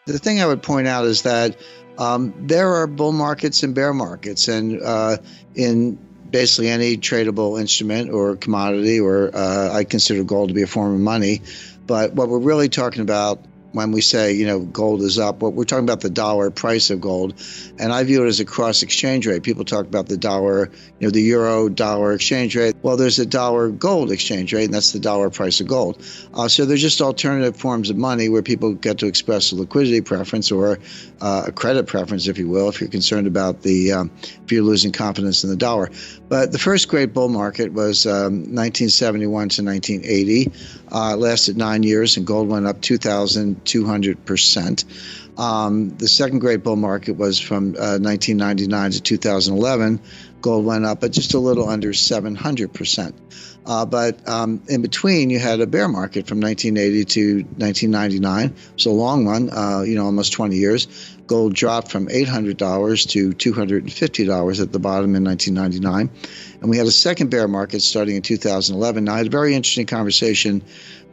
The thing I would point out is that there are bull markets and bear markets, and in basically any tradable instrument or commodity, or I consider gold to be a form of money. But what we're really talking about when we say, gold is up, what we're talking about the dollar price of gold. And I view it as a cross exchange rate. People talk about the dollar, the euro dollar exchange rate. Well, there's a dollar gold exchange rate, and that's the dollar price of gold. So they're just alternative forms of money where people get to express a liquidity preference or a credit preference, if you will, if you're concerned about if you're losing confidence in the dollar. But the first great bull market was 1971 to 1980. It lasted 9 years, and gold went up 2,200%. The second great bull market was from 1999 to 2011. Gold went up at just a little under 700%. But in between, you had a bear market from 1980 to 1999. So a long one, almost 20 years. Gold dropped from $800 to $250 at the bottom in 1999. And we had a second bear market starting in 2011. Now, I had a very interesting conversation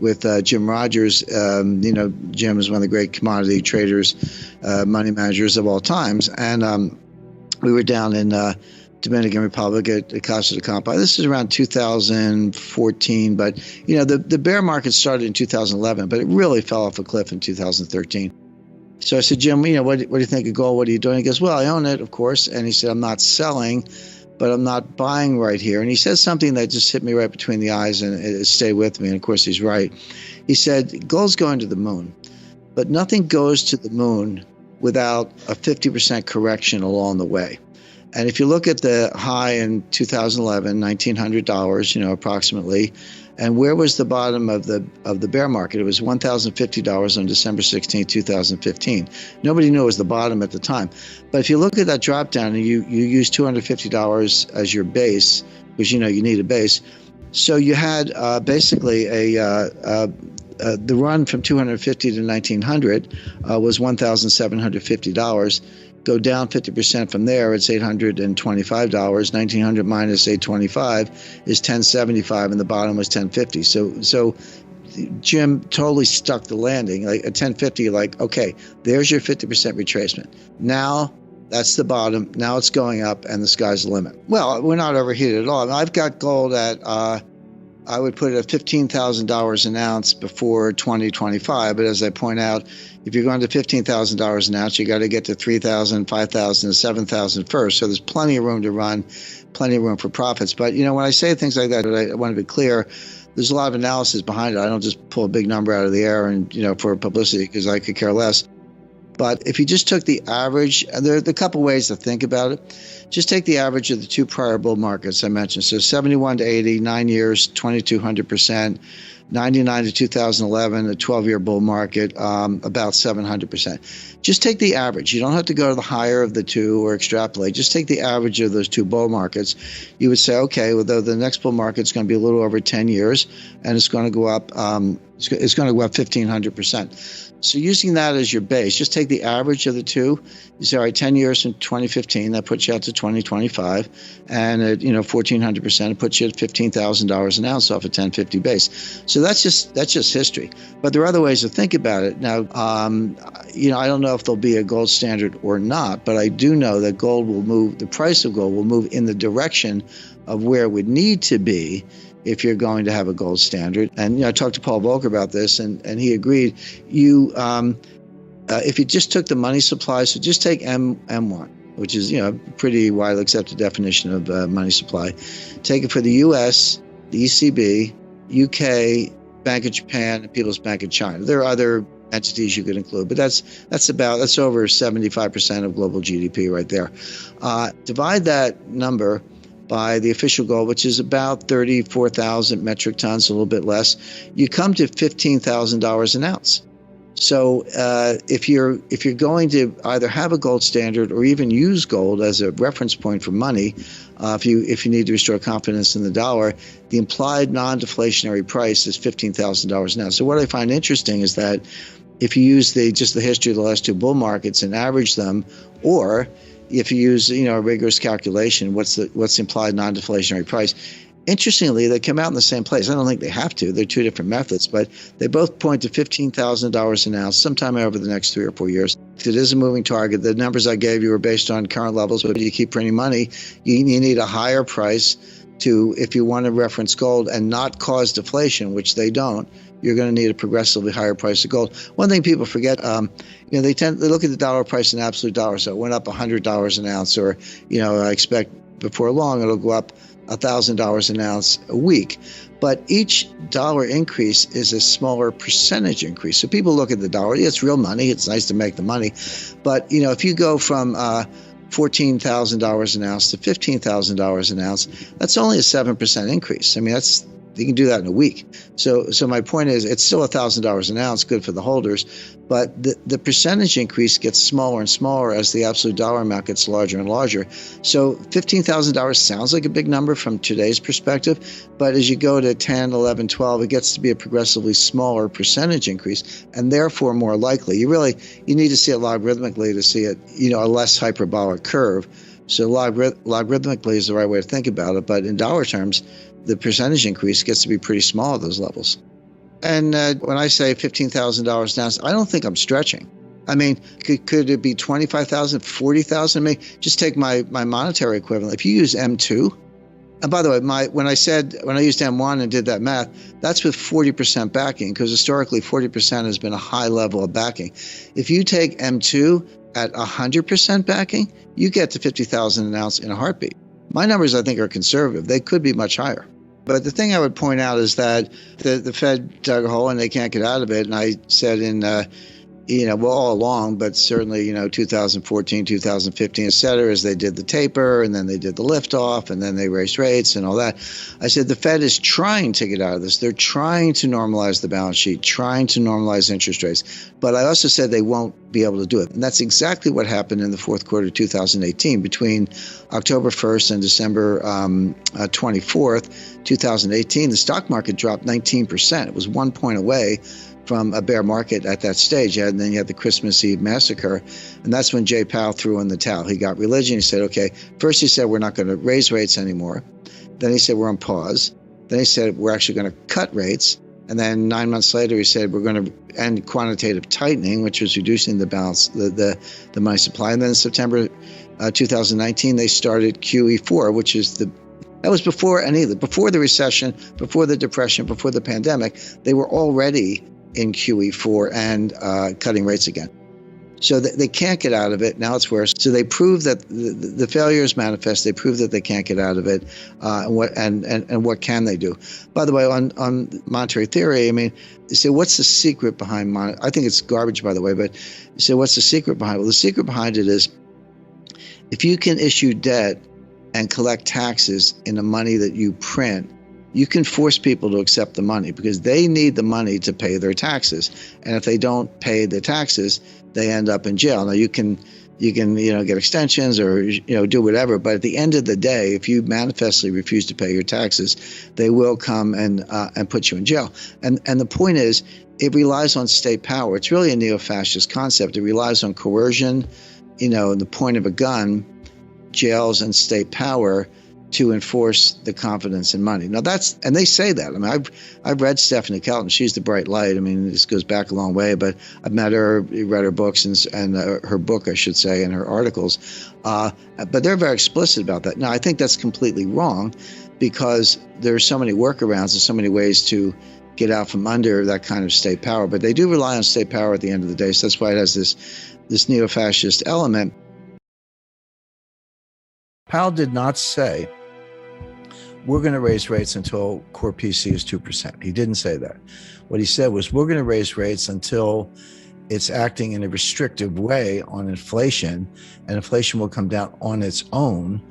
with Jim Rogers. Jim is one of the great commodity traders, money managers of all times. And we were down in Dominican Republic at Casa de Campo. This is around 2014, but the bear market started in 2011, but it really fell off a cliff in 2013. So I said, Jim, what do you think of gold? What are you doing? He goes, well, I own it, of course. And he said, I'm not selling, but I'm not buying right here. And he said something that just hit me right between the eyes, and it stayed with me. And of course, he's right. He said, gold's going to the moon, but nothing goes to the moon without a 50% correction along the way. And if you look at the high in 2011, $1,900, approximately, and where was the bottom of the bear market? It was $1,050 on December 16, 2015. Nobody knew it was the bottom at the time. But if you look at that drop down and you use $250 as your base, because you need a base, so you had basically the run from 250 to 1900 was $1,750. Go down 50% from there, it's $825. 1900 minus 825 is 1075, and the bottom was 1050. So Jim totally stuck the landing. Like at 1050, okay, there's your 50% retracement. Now that's the bottom. Now it's going up, and the sky's the limit. Well, we're not overheated at all. I've got gold at I would put it at $15,000 an ounce before 2025. But as I point out, if you're going to $15,000 an ounce, you got to get to 3,000, 5,000, and 7,000 first. So there's plenty of room to run, plenty of room for profits. But when I say things like that, I want to be clear. There's a lot of analysis behind it. I don't just pull a big number out of the air and for publicity, because I could care less. But if you just took the average, there are a couple ways to think about it. Just take the average of the two prior bull markets I mentioned. So 71 to 80, 9 years, 2,200%. 99 to 2011, a 12-year bull market, about 700%. Just take the average. You don't have to go to the higher of the two or extrapolate. Just take the average of those two bull markets. You would say, okay, well, the next bull market is going to be a little over 10 years, and it's going to go up. It's going to go up 1,500%. So using that as your base, just take the average of the two. You say, all right, 10 years from 2015, that puts you out to 2025. And at 1,400%, it puts you at $15,000 an ounce off a 1050 base. So that's just history. But there are other ways to think about it. Now, I don't know if there'll be a gold standard or not, but I do know that gold will move, the price of gold will move in the direction of where it would need to be if you're going to have a gold standard. And I talked to Paul Volcker about this, and he agreed. If you just took the money supply, so just take M1, which is a pretty widely accepted definition of money supply. Take it for the U.S., the ECB, UK, Bank of Japan, and People's Bank of China. There are other entities you could include, but that's over 75% of global GDP right there. Divide that number by the official gold, which is about 34,000 metric tons, a little bit less, you come to $15,000 an ounce. So if you're going to either have a gold standard or even use gold as a reference point for money, if you need to restore confidence in the dollar, the implied non-deflationary price is $15,000 an ounce. So what I find interesting is that if you use just the history of the last two bull markets and average them, or if you use a rigorous calculation, what's the implied non-deflationary price, Interestingly, they come out in the same place. I don't think they have to. They're two different methods, but they both point to $15,000 an ounce sometime over the next 3 or 4 years. It is a moving target. The numbers I gave you are based on current levels, but if you keep printing money, you need a higher price to, if you want to reference gold and not cause deflation, which they don't, you're going to need a progressively higher price of gold. One thing people forget, they look at the dollar price in absolute dollars. So it went up $100 an ounce, or, I expect before long it'll go up $1,000 an ounce a week. But each dollar increase is a smaller percentage increase. So people look at the dollar, it's real money, it's nice to make the money. But, if you go from $14,000 an ounce to $15,000 an ounce, that's only a 7% increase. I mean, you can do that in a week. So my point is, it's still $1,000 an ounce, good for the holders, but the percentage increase gets smaller and smaller as the absolute dollar amount gets larger and larger. So $15,000 sounds like a big number from today's perspective, but as you go to 10, 11, 12, it gets to be a progressively smaller percentage increase, and therefore more likely. You need to see it logarithmically to see it, a less hyperbolic curve. So logarithmically is the right way to think about it, but in dollar terms, the percentage increase gets to be pretty small at those levels. And when I say $15,000 an ounce, I don't think I'm stretching. I mean, could it be 25,000, 40,000? I mean, just take my monetary equivalent. If you use M2, and by the way, when I used M1 and did that math, that's with 40% backing, because historically 40% has been a high level of backing. If you take M2 at 100% backing, you get to 50,000 an ounce in a heartbeat. My numbers, I think, are conservative. They could be much higher. But the thing I would point out is that the Fed dug a hole and they can't get out of it. And I said all along, but certainly, 2014, 2015, et cetera, as they did the taper and then they did the liftoff and then they raised rates and all that. I said the Fed is trying to get out of this. They're trying to normalize the balance sheet, trying to normalize interest rates. But I also said they won't be able to do it. And that's exactly what happened in the fourth quarter of 2018. Between October 1st and December 24th, 2018, the stock market dropped 19%. It was 1 point away from a bear market at that stage. And then you had the Christmas Eve massacre. And that's when Jay Powell threw in the towel. He got religion. He said, okay, first he said, we're not going to raise rates anymore. Then he said, we're on pause. Then he said, we're actually going to cut rates. And then 9 months later, he said, we're going to end quantitative tightening, which was reducing the balance, the money supply. And then in September 2019, they started QE4, which is that was before before the recession, before the depression, before the pandemic. They were already in QE4 and cutting rates again. So they can't get out of it. Now it's worse. So they prove that the failure is manifest. They prove that they can't get out of it. And what can they do? By the way, on monetary theory, I mean, you say, what's the secret behind I think it's garbage, by the way, but you say, what's the secret behind it? Well, the secret behind it is if you can issue debt and collect taxes in the money that you print, you can force people to accept the money because they need the money to pay their taxes. And if they don't pay the taxes, they end up in jail. Now you can get extensions or do whatever, but at the end of the day, if you manifestly refuse to pay your taxes, they will come and put you in jail. And the point is, it relies on state power. It's really a neo-fascist concept. It relies on coercion, the point of a gun, jails, and state power to enforce the confidence in money. Now and they say that. I mean, I've read Stephanie Kelton. She's the bright light. I mean, this goes back a long way, but I've met her, read her books and her book, I should say, and her articles. But they're very explicit about that. Now, I think that's completely wrong because there are so many workarounds and so many ways to get out from under that kind of state power. But they do rely on state power at the end of the day. So that's why it has this neo-fascist element. Powell did not say, we're going to raise rates until core PC is 2%. He didn't say that. What he said was, we're going to raise rates until it's acting in a restrictive way on inflation, and inflation will come down on its own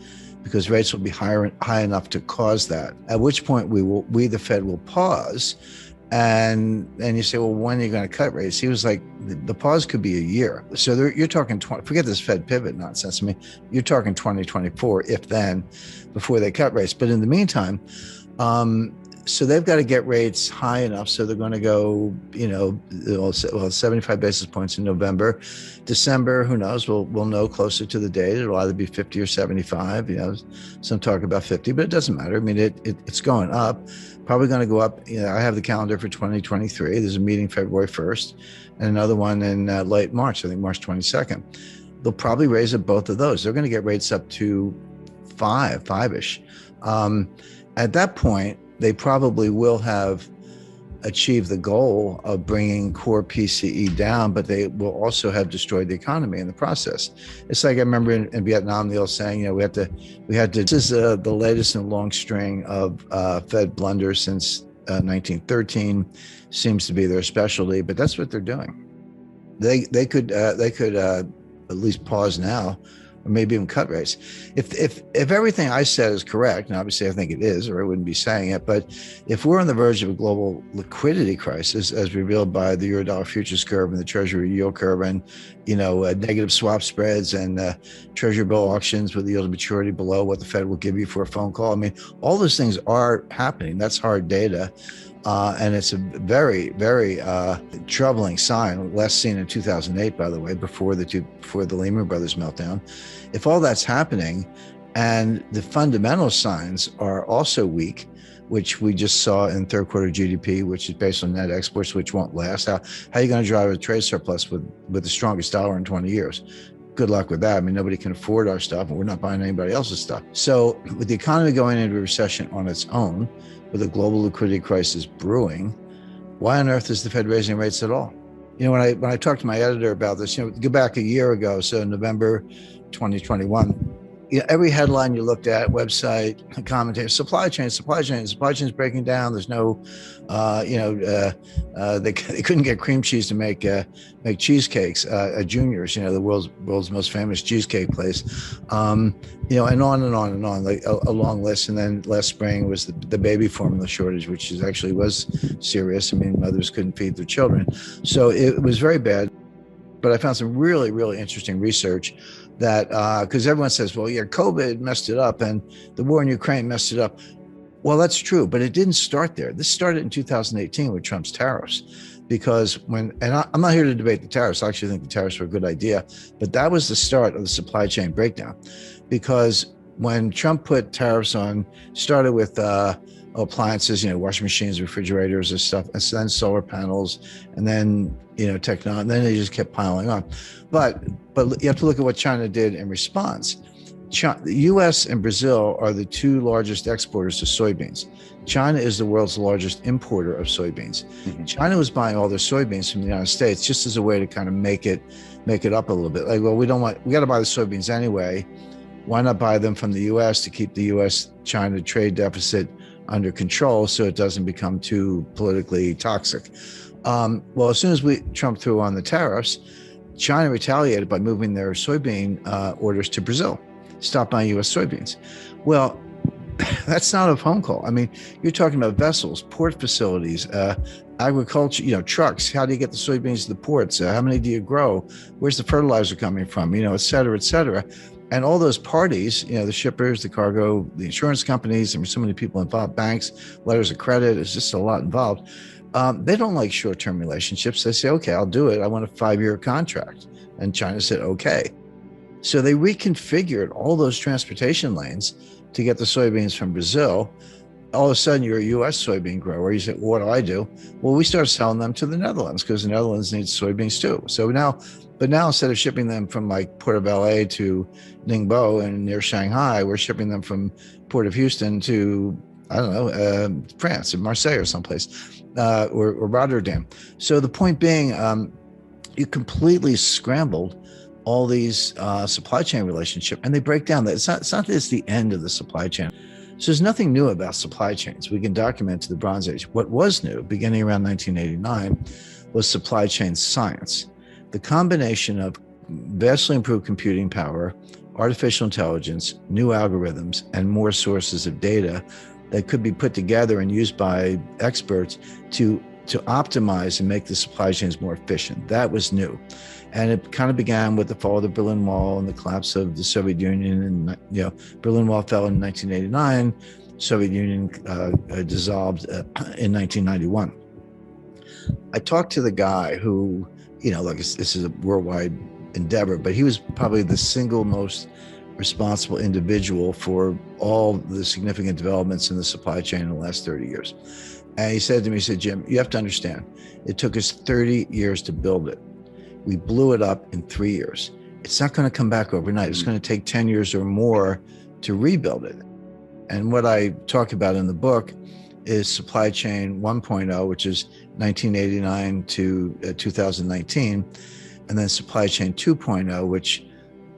because rates will be high enough to cause that. At which point we the Fed will pause. And you say, well, when are you going to cut rates? He was like, the pause could be a year. So you're talking, forget this Fed pivot nonsense. I mean, you're talking 2024, if then, before they cut rates. But in the meantime, So they've got to get rates high enough. So they're going to go, 75 basis points in November. December, who knows? We'll know closer to the date. It'll either be 50 or 75. Some talk about 50, but it doesn't matter. I mean, it's going up. Probably going to go up. I have the calendar for 2023. There's a meeting February 1st and another one in late March, I think March 22nd. They'll probably raise up both of those. They're going to get rates up to five-ish. At that point, they probably will have achieved the goal of bringing core PCE down, but they will also have destroyed the economy in the process. It's like I remember in Vietnam, Neil saying, we had to. This is the latest in a long string of Fed blunders since 1913. Seems to be their specialty, but that's what they're doing. They could at least pause now, or maybe even cut rates. If everything I said is correct, and obviously I think it is, or I wouldn't be saying it, but if we're on the verge of a global liquidity crisis, as revealed by the Eurodollar futures curve and the Treasury yield curve, and negative swap spreads and Treasury bill auctions with the yield to maturity below what the Fed will give you for a phone call, I mean, all those things are happening. That's hard data. And it's a very, very troubling sign, last seen in 2008, by the way, before the Lehman Brothers meltdown. If all that's happening and the fundamental signs are also weak, which we just saw in third quarter GDP, which is based on net exports, which won't last. How are you going to drive a trade surplus with the strongest dollar in 20 years? Good luck with that. I mean, nobody can afford our stuff, and we're not buying anybody else's stuff. So with the economy going into a recession on its own, with a global liquidity crisis brewing, why on earth is the Fed raising rates at all? When I talked to my editor about this, go back a year ago, so November 2021, every headline you looked at, website, commentators, supply chains breaking down. There's no, they couldn't get cream cheese to make cheesecakes at Junior's, the world's most famous cheesecake place, and on and on and on, like a long list. And then last spring was the baby formula shortage, which was serious. I mean, mothers couldn't feed their children, so it was very bad. But I found some really, really interesting research that, because everyone says, well, yeah, COVID messed it up and the war in Ukraine messed it up. Well, that's true, but it didn't start there. This started in 2018 with Trump's tariffs, because I'm not here to debate the tariffs. I actually think the tariffs were a good idea, but that was the start of the supply chain breakdown. Because when Trump put tariffs on, started with appliances, washing machines, refrigerators and stuff, and then solar panels, and then, technology, and then they just kept piling on. But you have to look at what China did in response. The U.S. and Brazil are the two largest exporters of soybeans. China is the world's largest importer of soybeans. Mm-hmm. China was buying all their soybeans from the United States just as a way to kind of make it up a little bit. Like, well, we got to buy the soybeans anyway. Why not buy them from the U.S. to keep the U.S.-China trade deficit under control so it doesn't become too politically toxic? Well, as soon as Trump threw on the tariffs, China retaliated by moving their soybean orders to Brazil, stop buying U.S. soybeans. Well, that's not a phone call. I mean, you're talking about vessels, port facilities, agriculture, trucks. How do you get the soybeans to the ports? How many do you grow? Where's the fertilizer coming from? Et cetera, et cetera. And all those parties, the shippers, the cargo, the insurance companies, there were so many people involved, banks, letters of credit, it's just a lot involved. They don't like short-term relationships. They say, okay, I'll do it. I want a 5-year contract. And China said, okay. So they reconfigured all those transportation lanes to get the soybeans from Brazil. All of a sudden, you're a U.S. soybean grower. You say, well, what do? Well, we start selling them to the Netherlands because the Netherlands needs soybeans too. So now instead of shipping them from like Port of LA to Ningbo and near Shanghai, we're shipping them from Port of Houston to, I don't know, France or Marseille or someplace, or Rotterdam. So the point being, you completely scrambled all these supply chain relationship, and they break down. It's not that it's the end of the supply chain. So there's nothing new about supply chains. We can document to the Bronze Age. What was new, beginning around 1989, was supply chain science. The combination of vastly improved computing power, artificial intelligence, new algorithms, and more sources of data that could be put together and used by experts to optimize and make the supply chains more efficient. That was new. And it kind of began with the fall of the Berlin Wall and the collapse of the Soviet Union. And, Berlin Wall fell in 1989. Soviet Union dissolved in 1991. I talked to the guy who, look, this is a worldwide endeavor, but he was probably the single most responsible individual for all the significant developments in the supply chain in the last 30 years. And he said to me, he said, Jim, you have to understand, it took us 30 years to build it. We blew it up in 3 years. It's not going to come back overnight. It's going to take 10 years or more to rebuild it. And what I talk about in the book is supply chain 1.0, which is 1989 to 2019, and then supply chain 2.0, which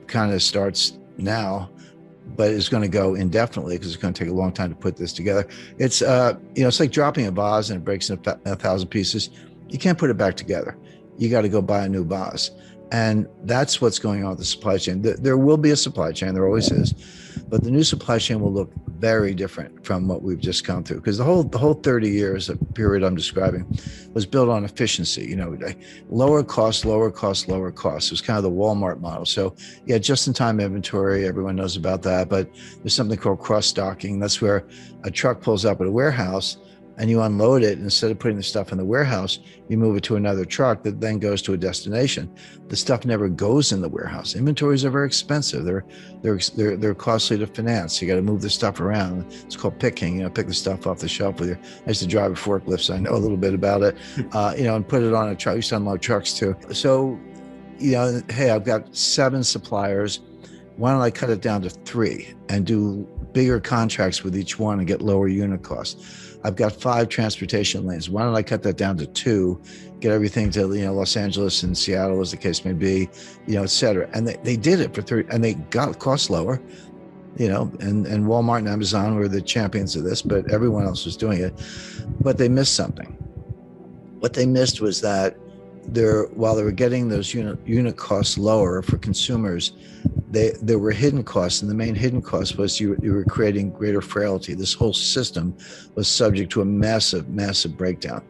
kind of starts now, but is going to go indefinitely because it's going to take a long time to put this together. It's it's like dropping a vase and it breaks in 1,000 pieces. You can't put it back together. You got to go buy a new vase. And that's what's going on with the supply chain. There will be a supply chain, there always is, but the new supply chain will look very different from what we've just come through. Because the whole 30 years of period I'm describing was built on efficiency, lower cost, lower cost, lower cost. It was kind of the Walmart model. So yeah, just-in-time inventory, everyone knows about that, but there's something called cross-stocking. That's where a truck pulls up at a warehouse and you unload it. Instead of putting the stuff in the warehouse, you move it to another truck that then goes to a destination. The stuff never goes in the warehouse. Inventories are very expensive. They're costly to finance. You got to move the stuff around. It's called picking. Pick the stuff off the shelf with you. I used to drive a forklift, so I know a little bit about it. And put it on a truck. I used to unload trucks too. So, hey, I've got 7 suppliers. Why don't I cut it down to 3 and do bigger contracts with each one and get lower unit costs? I've got 5 transportation lanes. Why don't I cut that down to 2, get everything to Los Angeles and Seattle, as the case may be, et cetera. And they did it for 30, and they got costs lower, and Walmart and Amazon were the champions of this, but everyone else was doing it. But they missed something. What they missed was that while they were getting those unit costs lower for consumers, there were hidden costs, and the main hidden cost was you were creating greater frailty. This whole system was subject to a massive breakdown.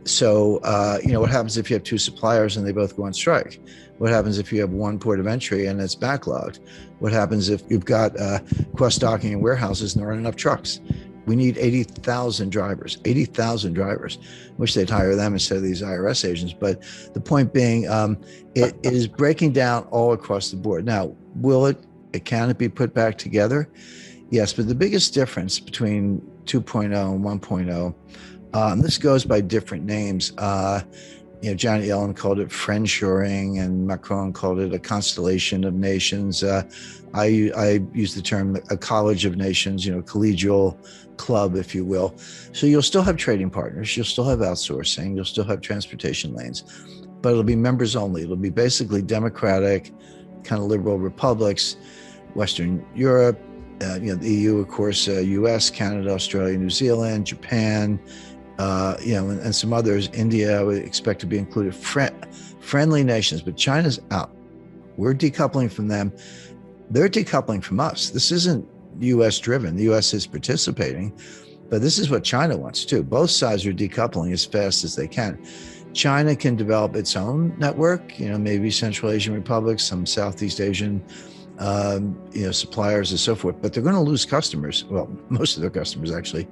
So, what happens if you have 2 suppliers and they both go on strike? What happens if you have one port of entry and it's backlogged? What happens if you've got cross-docking in warehouses and there aren't enough trucks? We need 80,000 drivers. Wish they'd hire them instead of these IRS agents. But the point being, it is breaking down all across the board. Now, can it be put back together? Yes, but the biggest difference between 2.0 and 1.0, and this goes by different names. Janet Yellen called it friendshoring, and Macron called it a constellation of nations. I use the term a college of nations, collegial club, if you will. So you'll still have trading partners, you'll still have outsourcing, you'll still have transportation lanes, but it'll be members only. It'll be basically democratic, kind of liberal republics, Western Europe, the EU, of course, US, Canada, Australia, New Zealand, Japan, and some others. India, I would expect to be included. Friendly nations, but China's out. We're decoupling from them. They're decoupling from us. This isn't U.S. driven. The U.S. is participating, but this is what China wants too. Both sides are decoupling as fast as they can. China can develop its own network, maybe Central Asian republics, some Southeast Asian, suppliers and so forth, but they're going to lose customers. Well, most of their customers actually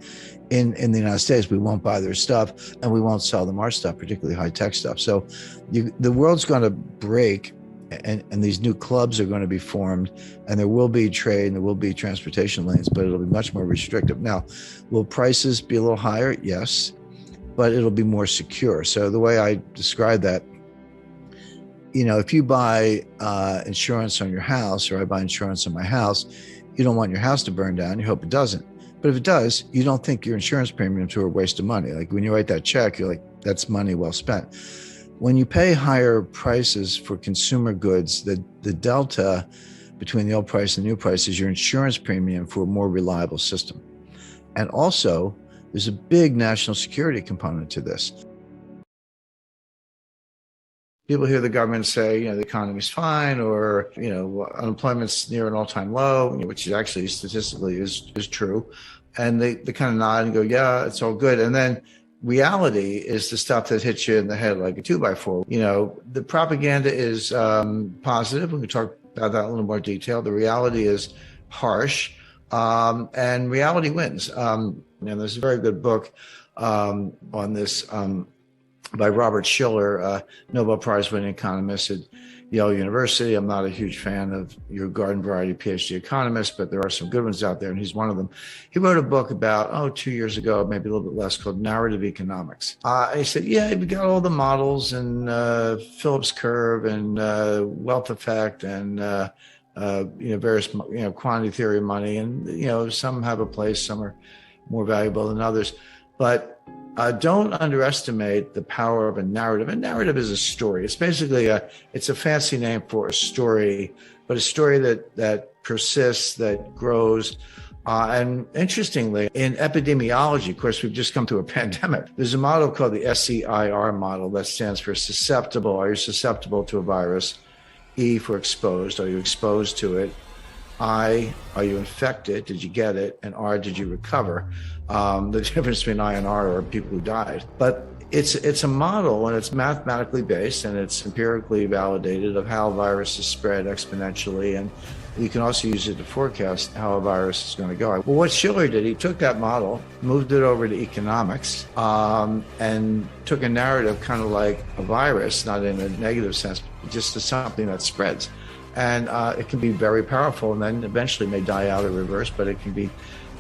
in the United States. We won't buy their stuff and we won't sell them our stuff, particularly high-tech stuff. So the world's going to break, and these new clubs are going to be formed, and there will be trade and there will be transportation lanes, but it'll be much more restrictive. Now, will prices be a little higher? Yes, but it'll be more secure. So the way I describe that, if you buy insurance on your house, or I buy insurance on my house, you don't want your house to burn down. You hope it doesn't. But if it does, you don't think your insurance premiums are a waste of money. Like when you write that check, you're like, that's money well spent. When you pay higher prices for consumer goods, the delta between the old price and the new price is your insurance premium for a more reliable system. And also, there's a big national security component to this. People hear the government say, the economy's fine, or, unemployment's near an all-time low, which actually statistically is true. And they kind of nod and go, yeah, it's all good. And then reality is the stuff that hits you in the head like a 2x4. The propaganda is positive. We can talk about that in a little more detail. The reality is harsh. and reality wins. There's a very good book on this by Robert Shiller, Nobel Prize winning economist at Yale University. I'm not a huge fan of your garden variety PhD economists, but there are some good ones out there, and he's one of them. He wrote a book about, 2 years ago, maybe a little bit less, called Narrative Economics. And he said, we got all the models and Phillips curve and wealth effect and various quantity theory of money, and some have a place, some are more valuable than others, but don't underestimate the power of a narrative. A narrative is a story. It's basically it's a fancy name for a story, but a story that persists, that grows. And interestingly, in epidemiology, of course, we've just come through a pandemic. There's a model called the SEIR model that stands for susceptible. Are you susceptible to a virus? E for exposed. Are you exposed to it? I, are you infected? Did you get it? And R, did you recover? The difference between I and R are people who died. But it's a model, and it's mathematically based, and it's empirically validated of how viruses spread exponentially. And you can also use it to forecast how a virus is going to go. Well, what Shiller did, he took that model, moved it over to economics, and took a narrative kind of like a virus, not in a negative sense, but just as something that spreads. And it can be very powerful, and then eventually may die out or reverse, but it can be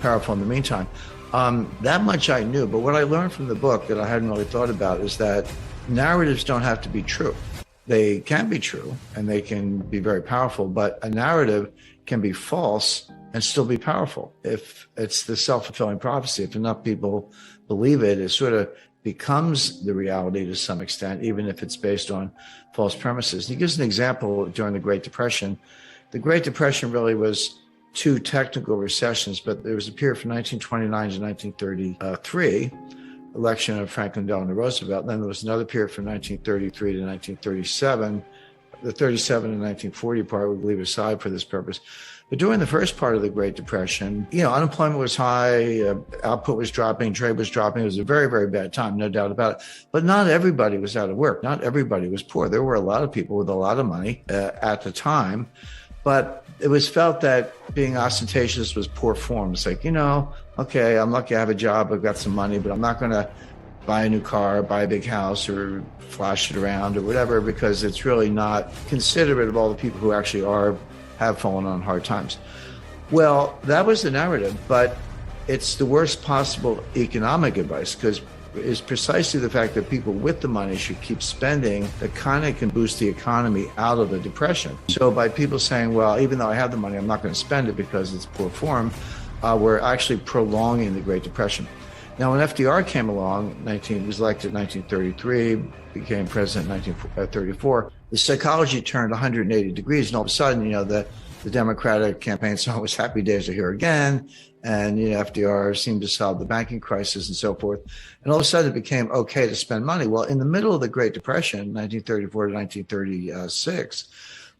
powerful in the meantime. That much I knew, but what I learned from the book that I hadn't really thought about is that narratives don't have to be true. They can be true, and they can be very powerful, but a narrative can be false and still be powerful. If it's the self-fulfilling prophecy, if enough people believe it, it sort of becomes the reality to some extent, even if it's based on false premises. He gives an example during the Great Depression. The Great Depression really was two technical recessions, but there was a period from 1929 to 1933, election of Franklin Delano Roosevelt. And then there was another period from 1933 to 1937. The 37 and 1940 part we leave aside for this purpose. But during the first part of the Great Depression, unemployment was high, output was dropping, trade was dropping. It was a very, very bad time, no doubt about it. But not everybody was out of work. Not everybody was poor. There were a lot of people with a lot of money at the time. But it was felt that being ostentatious was poor form. It's like, okay, I'm lucky I have a job, I've got some money, but I'm not going to buy a new car, buy a big house, or flash it around or whatever, because it's really not considerate of all the people who actually have fallen on hard times. Well, that was the narrative, but it's the worst possible economic advice, because it's precisely the fact that people with the money should keep spending that kind of can boost the economy out of the depression. So by people saying, well, even though I have the money, I'm not going to spend it because it's poor form, we're actually prolonging the Great Depression. Now, when FDR came along, was elected in 1933, became president in 1934, the psychology turned 180 degrees, and all of a sudden, the Democratic campaign song was "Happy Days Are Here Again," and FDR seemed to solve the banking crisis and so forth. And all of a sudden, it became okay to spend money. Well, in the middle of the Great Depression, 1934 to 1936,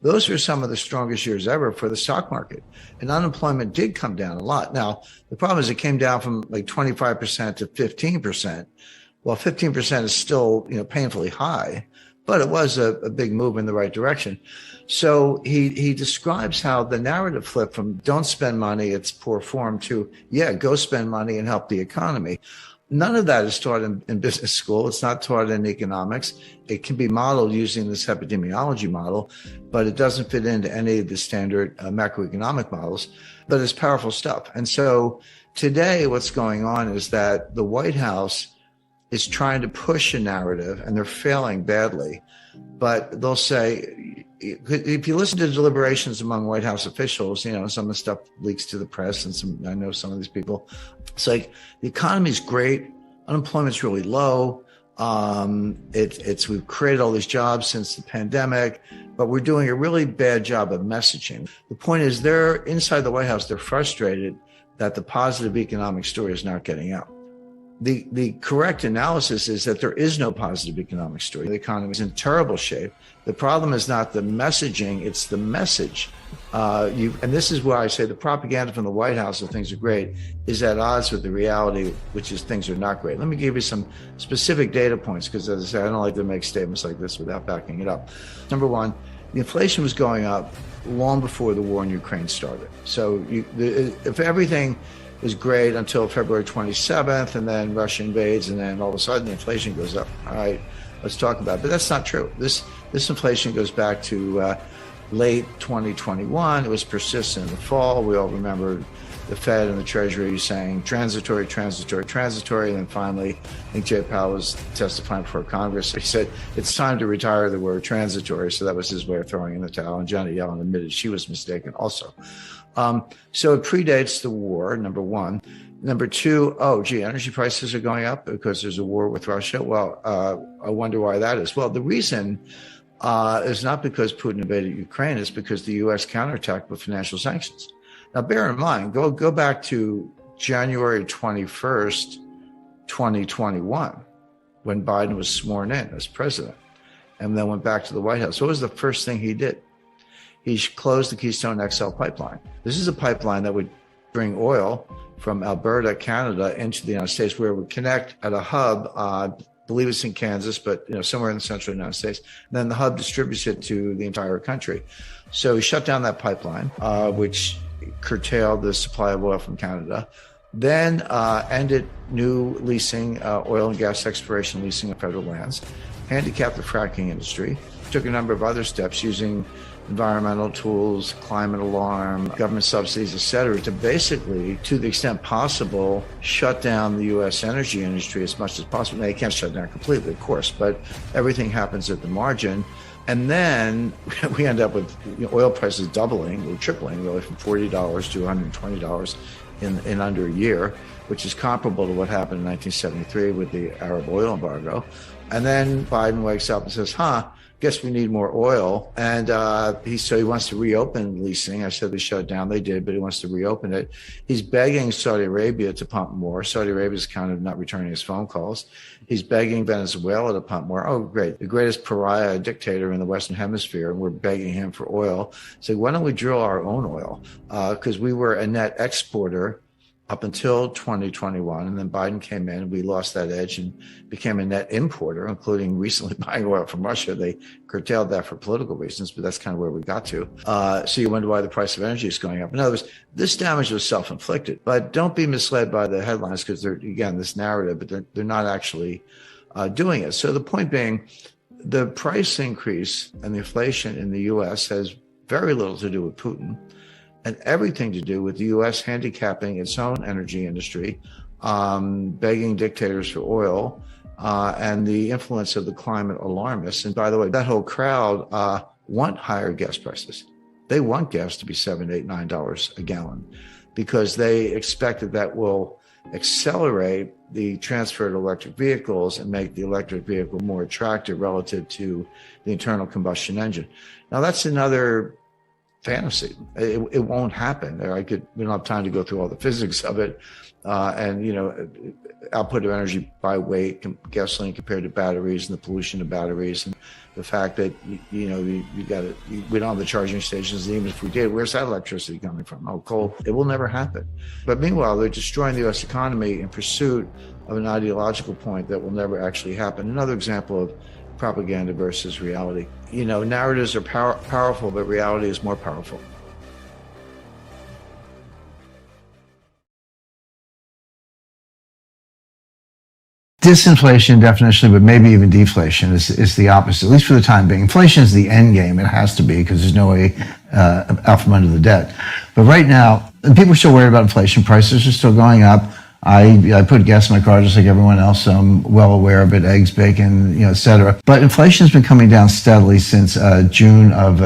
those were some of the strongest years ever for the stock market. And unemployment did come down a lot. Now, the problem is it came down from like 25% to 15%. Well, 15% is still, painfully high, but it was a big move in the right direction. So he describes how the narrative flipped from don't spend money, it's poor form, to, go spend money and help the economy. None of that is taught in business school. It's not taught in economics. It can be modeled using this epidemiology model, but it doesn't fit into any of the standard macroeconomic models, but it's powerful stuff. And so today what's going on is that the White House is trying to push a narrative, and they're failing badly. But they'll say, if you listen to deliberations among White House officials, some of the stuff leaks to the press, and I know some of these people. It's like the economy's great, unemployment's really low. We've created all these jobs since the pandemic, but we're doing a really bad job of messaging. The point is, they're inside the White House. They're frustrated that the positive economic story is not getting out. The correct analysis is that there is no positive economic story. The economy is in terrible shape. The problem is not the messaging, it's the message. And this is where I say the propaganda from the White House that things are great is at odds with the reality, which is things are not great. Let me give you some specific data points, because as I say, I don't like to make statements like this without backing it up. Number one, the inflation was going up long before the war in Ukraine started. So if everything is great until February 27th, and then Russia invades, and then all of a sudden the inflation goes up. All right, let's talk about it. But that's not true. This inflation goes back to late 2021. It was persistent in the fall. We all remember the Fed and the Treasury saying transitory, transitory, transitory. And then finally, I think Jay Powell was testifying before Congress. He said, it's time to retire the word transitory. So that was his way of throwing in the towel. And Janet Yellen admitted she was mistaken also. So it predates the war, number one. Number two, energy prices are going up because there's a war with Russia. Well, I wonder why that is. Well, the reason is not because Putin invaded Ukraine. It's because the U.S. counterattacked with financial sanctions. Now, bear in mind, go back to January 21st, 2021, when Biden was sworn in as president, and then went back to the White House. What was the first thing he did? He closed the Keystone XL pipeline. This is a pipeline that would bring oil from Alberta, Canada, into the United States, where it would connect at a hub. I believe it's in Kansas, but somewhere in the central United States. And then the hub distributes it to the entire country. So he shut down that pipeline, which curtailed the supply of oil from Canada, then ended new leasing, oil and gas exploration leasing of federal lands, handicapped the fracking industry, took a number of other steps using environmental tools, climate alarm, government subsidies, et cetera, to basically, to the extent possible, shut down the U.S. energy industry as much as possible. Now, you can't shut down completely, of course, but everything happens at the margin. And then we end up with oil prices doubling or tripling, really, from $40 to $120 in under a year, which is comparable to what happened in 1973 with the Arab oil embargo. And then Biden wakes up and says, guess we need more oil. And he wants to reopen leasing. I said they shut it down. They did, but he wants to reopen it. He's begging Saudi Arabia to pump more. Saudi Arabia is kind of not returning his phone calls. He's begging Venezuela to pump more. Oh, great. The greatest pariah dictator in the Western Hemisphere, and we're begging him for oil. So why don't we drill our own oil? Because we were a net exporter up until 2021, and then Biden came in and we lost that edge and became a net importer, including recently buying oil from Russia. They curtailed that for political reasons, but that's kind of where we got to. So you wonder why the price of energy is going up. In other words, this damage was self-inflicted, but don't be misled by the headlines because they're, again, this narrative, but they're not actually doing it. So the point being, the price increase and the inflation in the U.S. has very little to do with Putin, and everything to do with the U.S. handicapping its own energy industry, begging dictators for oil, and the influence of the climate alarmists. And by the way, that whole crowd want higher gas prices. They want gas to be $7, $8, $9 a gallon because they expect that will accelerate the transfer to electric vehicles and make the electric vehicle more attractive relative to the internal combustion engine. Now, that's another fantasy. It won't happen. We don't have time to go through all the physics of it. Output of energy by weight, gasoline compared to batteries, and the pollution of batteries, and the fact that we don't have the charging stations. And even if we did, where's that electricity coming from? Oh, coal. It will never happen. But meanwhile, they're destroying the U.S. economy in pursuit of an ideological point that will never actually happen. Another example of propaganda versus reality. Narratives are powerful, but reality is more powerful. Disinflation, definitionally, but maybe even deflation is the opposite, at least for the time being. Inflation is the end game. It has to be because there's no way out from under the debt. But right now, and people are still worried about inflation. Prices are still going up. I put gas in my car just like everyone else, so I'm well aware of it, eggs, bacon, et cetera. But inflation has been coming down steadily since June of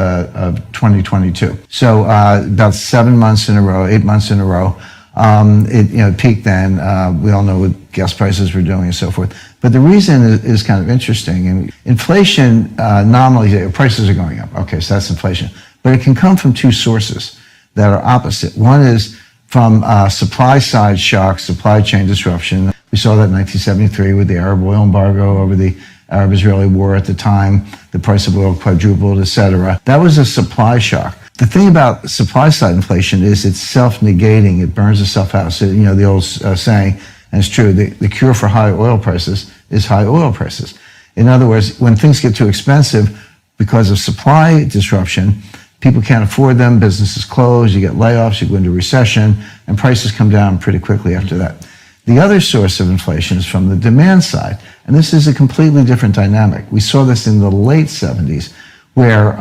2022. So about 7 months in a row, 8 months in a row. It peaked then. We all know what gas prices were doing and so forth. But the reason is kind of interesting. And inflation, nominally, prices are going up. Okay, so that's inflation. But it can come from two sources that are opposite. One is from supply side shocks, supply chain disruption. We saw that in 1973 with the Arab oil embargo over the Arab-Israeli war at the time. The price of oil quadrupled, et cetera. That was a supply shock. The thing about supply side inflation is it's self-negating. It burns itself out. So, the old saying, and it's true, the cure for high oil prices is high oil prices. In other words, when things get too expensive because of supply disruption, people can't afford them, businesses close, you get layoffs, you go into recession, and prices come down pretty quickly after that. The other source of inflation is from the demand side, and this is a completely different dynamic. We saw this in the late 70s, where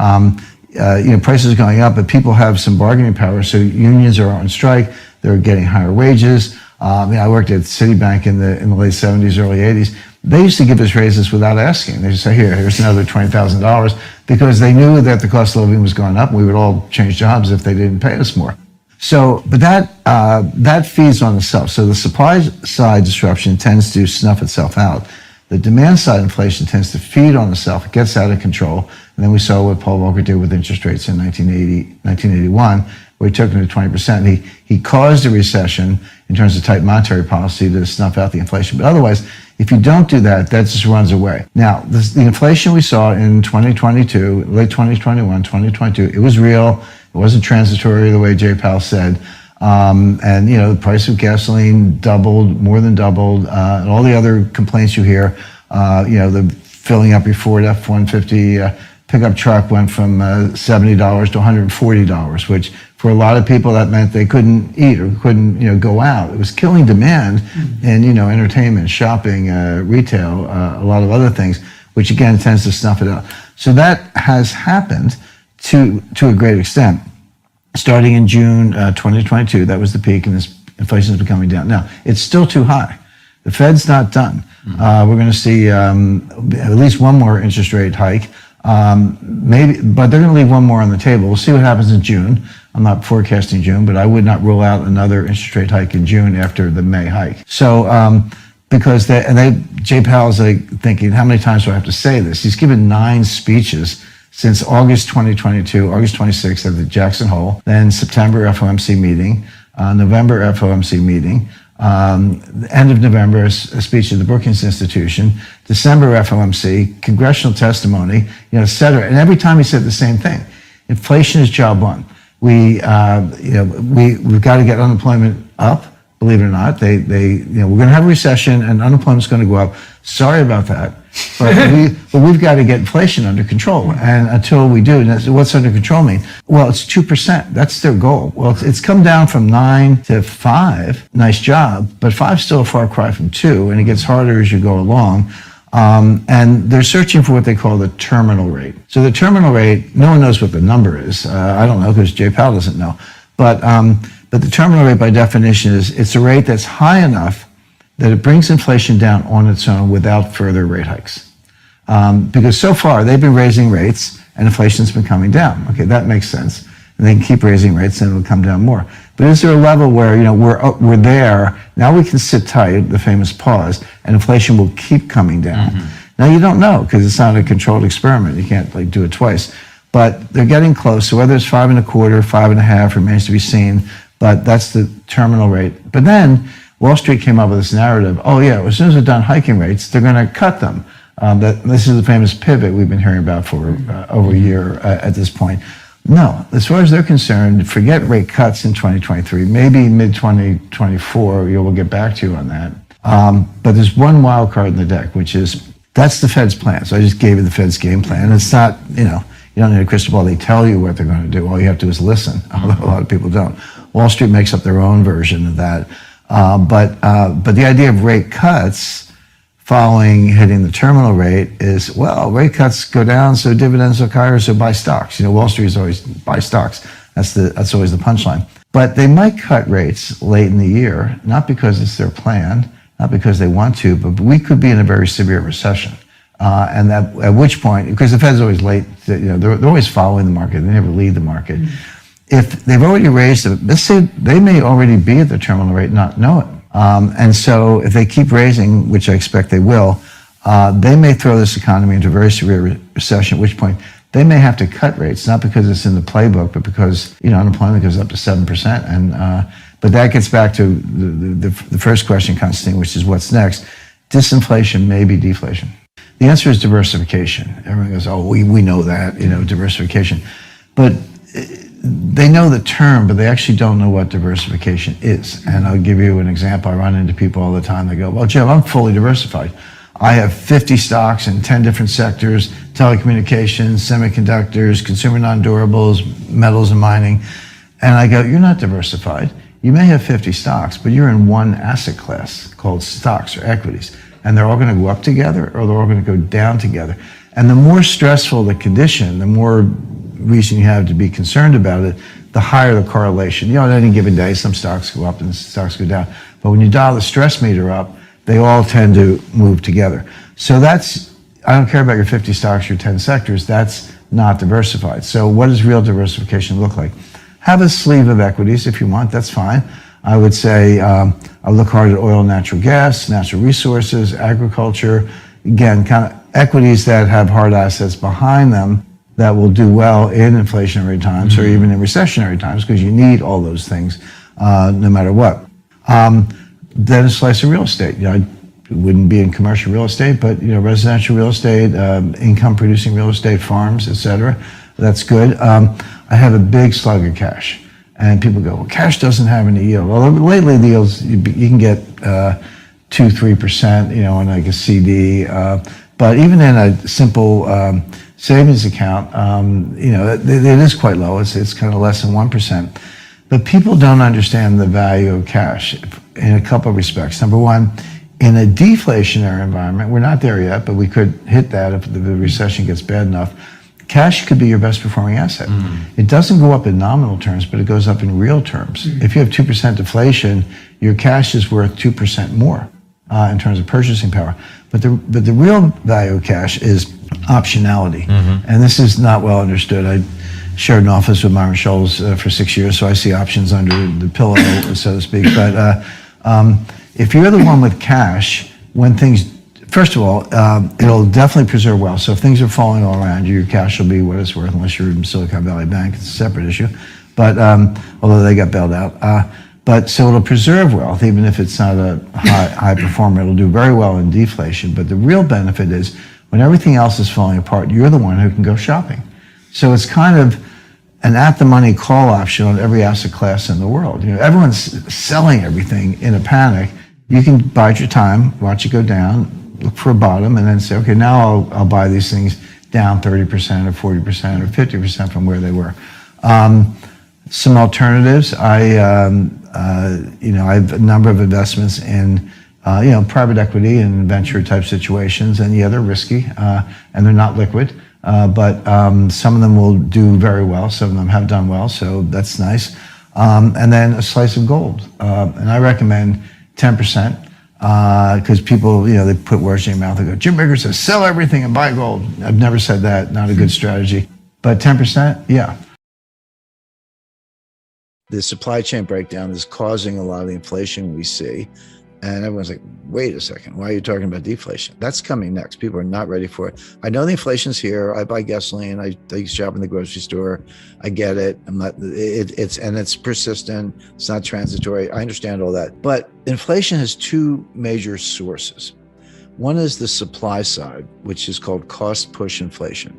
prices are going up, but people have some bargaining power, so unions are on strike, they're getting higher wages. I worked at Citibank in the late 70s, early 80s. They used to give us raises without asking. They just say, here's another $20,000, because they knew that the cost of living was going up, and we would all change jobs if they didn't pay us more. So, but that feeds on itself. So the supply side disruption tends to snuff itself out. The demand side inflation tends to feed on itself. It gets out of control. And then we saw what Paul Volcker did with interest rates in 1981, where he took them to 20%. He caused a recession in terms of tight monetary policy to snuff out the inflation. But otherwise, if you don't do that, that just runs away. Now, the inflation we saw in 2022, late 2021, 2022, it was real. It wasn't transitory the way Jay Powell said. And, the price of gasoline doubled, more than doubled, and all the other complaints you hear, the filling up your Ford F-150 pickup truck went from $70 to $140, which for a lot of people that meant they couldn't eat or couldn't, go out. It was killing demand in, entertainment, shopping, retail, a lot of other things, which again tends to snuff it out. So that has happened to a great extent. Starting in June 2022, that was the peak, and this inflation has been coming down. Now, it's still too high. The Fed's not done. We're going to see at least one more interest rate hike, maybe, but they're going to leave one more on the table. We'll see what happens in June. I'm not forecasting June, but I would not rule out another interest rate hike in June after the May hike. So, because Jay Powell's thinking, how many times do I have to say this? He's given 9 speeches since August 2022, August 26th at the Jackson Hole, then September FOMC meeting, November FOMC meeting, end of November a speech at the Brookings Institution, December FOMC, congressional testimony, et cetera. And every time he said the same thing: inflation is job one. We've got to get unemployment up. Believe it or not, we're going to have a recession and unemployment's going to go up. Sorry about that, but we've got to get inflation under control. And until we do, what's under control mean? Well, it's 2%. That's their goal. Well, it's come down from 9 to 5. Nice job, but 5's still a far cry from 2, and it gets harder as you go along. And they're searching for what they call the terminal rate. So the terminal rate, no one knows what the number is. I don't know, because Jay Powell doesn't know, but the terminal rate, by definition, it's a rate that's high enough that it brings inflation down on its own without further rate hikes. Because so far, they've been raising rates and inflation's been coming down. Okay, that makes sense. And they can keep raising rates and it'll come down more. But is there a level where, we're there, now we can sit tight, the famous pause, and inflation will keep coming down? Now, you don't know, because it's not a controlled experiment. You can't do it twice. But they're getting close. So whether it's 5.25, 5.5 remains to be seen. But that's the terminal rate. But then Wall Street came up with this narrative: oh yeah, as soon as they're done hiking rates, they're going to cut them. This is the famous pivot we've been hearing about for over a year at this point. No, as far as they're concerned, forget rate cuts in 2023. Maybe mid-2024, we'll get back to you on that. But there's one wild card in the deck, which is that's the Fed's plan. So I just gave you the Fed's game plan. It's not, you don't need a crystal ball. They tell you what they're going to do. All you have to do is listen, although a lot of people don't. Wall Street makes up their own version of that. But the idea of rate cuts following hitting the terminal rate is, well, rate cuts go down, so dividends look higher, so buy stocks. Wall Street is always buy stocks. That's always the punchline. But they might cut rates late in the year, not because it's their plan, not because they want to, but we could be in a very severe recession. And that, at which point, because the Fed's always late, they're always following the market. They never lead the market. If they've already raised it, let's say they may already be at the terminal rate, not know it. And so if they keep raising, which I expect they will, they may throw this economy into a very severe recession, at which point they may have to cut rates, not because it's in the playbook, but because unemployment goes up to 7%. And but that gets back to the first question, Constantine, which is what's next? Disinflation, maybe deflation. The answer is diversification. Everyone goes, oh, we know that, diversification. But they know the term, but they actually don't know what diversification is. And I'll give you an example. I run into people all the time. They go, well, Jim, I'm fully diversified. I have 50 stocks in 10 different sectors: telecommunications, semiconductors, consumer non-durables, metals and mining. And I go, you're not diversified. You may have 50 stocks, but you're in one asset class called stocks or equities. And they're all going to go up together, or they're all going to go down together. And the more stressful the condition, the more reason you have to be concerned about it, the higher the correlation. You know, on any given day, some stocks go up and stocks go down. But when you dial the stress meter up, they all tend to move together. So that's, I don't care about your 50 stocks, your 10 sectors, that's not diversified. So what does real diversification look like? Have a sleeve of equities if you want, that's fine. I would say I look hard at oil, natural gas, natural resources, agriculture. Again, kind of equities that have hard assets behind them that will do well in inflationary times or even in recessionary times, because you need all those things no matter what. Then a slice of real estate. You know, I wouldn't be in commercial real estate, but residential real estate, income producing real estate, farms, etc. That's good. I have a big slug of cash. And people go, well, cash doesn't have any yield. Well, lately the yields, you can get 2-3%, on like a CD. But even in a simple savings account, it is quite low. It's kind of less than 1%. But people don't understand the value of cash in a couple of respects. Number one, in a deflationary environment, we're not there yet, but we could hit that if the recession gets bad enough. Cash could be your best performing asset. It doesn't go up in nominal terms, but it goes up in real terms. If you have 2% deflation, your cash is worth 2% more in terms of purchasing power. But the real value of cash is optionality. And this is not well understood. I shared an office with Myron Scholes for 6 years, so I see options under the pillow, so to speak. But if you're the one with cash, when things, first of all, it'll definitely preserve wealth. So if things are falling all around you, your cash will be what it's worth, unless you're in Silicon Valley Bank. It's a separate issue. But although they got bailed out. But so it'll preserve wealth, even if it's not a high performer. It'll do very well in deflation. But the real benefit is when everything else is falling apart, you're the one who can go shopping. So it's kind of an at-the-money call option on every asset class in the world. Everyone's selling everything in a panic. You can bide your time, watch it go down, look for a bottom, and then say, okay, now I'll buy these things down 30% or 40% or 50% from where they were. Some alternatives. I have a number of investments in private equity and venture type situations, and yeah, they're risky and they're not liquid, but some of them will do very well. Some of them have done well, so that's nice. And then a slice of gold, and I recommend 10%. Because people, they put words in your mouth. They go, Jim Rickards says, sell everything and buy gold. I've never said that. Not a good strategy. But 10%, yeah. The supply chain breakdown is causing a lot of the inflation we see. And everyone's like, wait a second, why are you talking about deflation? That's coming next. People are not ready for it. I know the inflation's here. I buy gasoline. I shop in the grocery store. I get it. It's persistent. It's not transitory. I understand all that. But inflation has two major sources. One is the supply side, which is called cost push inflation.